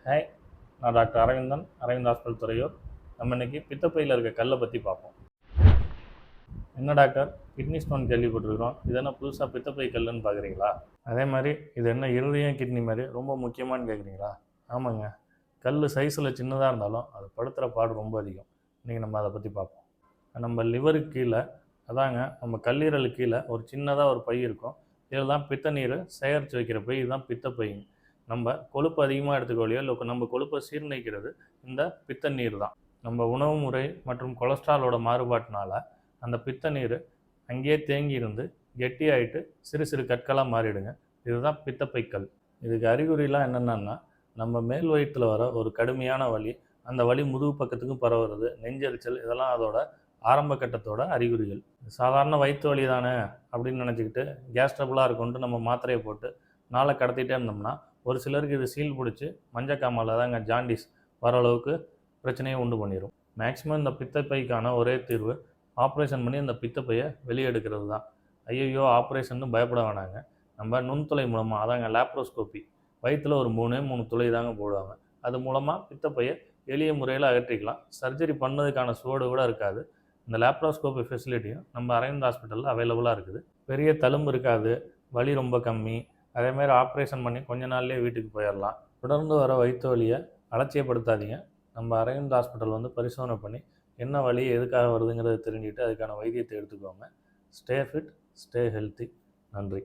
Hi, நான் doctor Aravindan, Aravind hospital Thuraiyur. நம்ம இன்னைக்கு பித்தப்பையில் இருக்க கல்லை பற்றி பார்ப்போம். என்ன டாக்டர், கிட்னி ஸ்டோன் கேள்விப்பட்டிருக்கிறோம், இது என்ன புதுசாக பித்தப்பை கல்லுன்னு பார்க்குறீங்களா? அதே மாதிரி இது என்ன இருதயம் கிட்னி மாதிரி ரொம்ப முக்கியமானு கேட்குறீங்களா? ஆமாங்க, கல் சைஸில் சின்னதாக இருந்தாலும் அது படுத்துகிற பாடு ரொம்ப அதிகம். இன்றைக்கி நம்ம அதை பற்றி பார்ப்போம். நம்ம லிவருக்கு கீழே, அதாங்க நம்ம கல்லீரலுக்கு கீழே ஒரு சின்னதாக ஒரு பை இருக்கும். இதில் தான் பித்த நீர் சேகரித்து வைக்கிற பை, இதுதான் பித்தப்பைங்க. நம்ம கொழுப்பு அதிகமாக எடுத்துக்கொள்ளையோ இல்லை நம்ம கொழுப்பை சீர்நிலைக்கிறது இந்த பித்த நீர் தான். நம்ம உணவு முறை மற்றும் கொலஸ்ட்ராலோட மாறுபாட்டினால அந்த பித்த நீர் அங்கேயே தேங்கி இருந்து கெட்டியாயிட்டு சிறு சிறு கற்களாக மாறிடுங்க. இதுதான் பித்தப்பைக்கல். இதுக்கு அறிகுறிலாம் என்னென்னா, நம்ம மேல் வயிற்றில் வர ஒரு கடுமையான வலி, அந்த வலி முதுகு பக்கத்துக்கும் பரவுறது, நெஞ்செரிச்சல், இதெல்லாம் அதோட ஆரம்ப கட்டத்தோட அறிகுறிகள். சாதாரண வயிற்று வலி தானே அப்படின்னு நினச்சிக்கிட்டு கேஸ் ட்ரபிளாக இருக்குன்ட்டு நம்ம மாத்திரையை போட்டு நாளை கடத்திட்டே இருந்தோம்னா ஒரு சிலருக்கு இது சீல் பிடிச்சி மஞ்சக்காமல் அதாங்க ஜாண்டிஸ் வர அளவுக்கு பிரச்சனையை உண்டு பண்ணிடும். மேக்ஸிமம் இந்த பித்தப்பைக்கான ஒரே தீர்வு ஆப்ரேஷன் பண்ணி இந்த பித்தப்பையை வெளியே எடுக்கிறது தான். ஐயோ ஆப்ரேஷன்னு பயப்பட வேணாங்க. நம்ம நுண்துளை மூலமாக, அதாங்க லேப்ரோஸ்கோப்பி, வயிற்றில் ஒரு 3 துளை தாங்க போடுவாங்க. அது மூலமாக பித்தப்பையை எளிய முறையில் அகற்றிக்கலாம். சர்ஜரி பண்ணதுக்கான சுவடு கூட இருக்காது. இந்த லேப்ரோஸ்கோப்பி ஃபெசிலிட்டியும் நம்ம அரவிந்த் ஹாஸ்பிட்டலில் அவைலபிளாக இருக்குது. பெரிய தழும்பு இருக்காது, வலி ரொம்ப கம்மி. அதேமாதிரி ஆப்ரேஷன் பண்ணி கொஞ்ச நாள்லேயே வீட்டுக்கு போயிடலாம். தொடர்ந்து வர வயிற்று வலியை அலட்சியப்படுத்தாதீங்க. நம்ம அரவிந்த் ஹாஸ்பிட்டல் வந்து பரிசோதனை பண்ணி என்ன வலி எதுக்காக வருதுங்கிறத தெரிஞ்சுக்கிட்டு அதுக்கான வைத்தியத்தை எடுத்துக்கோங்க. Stay fit, stay healthy. நன்றி.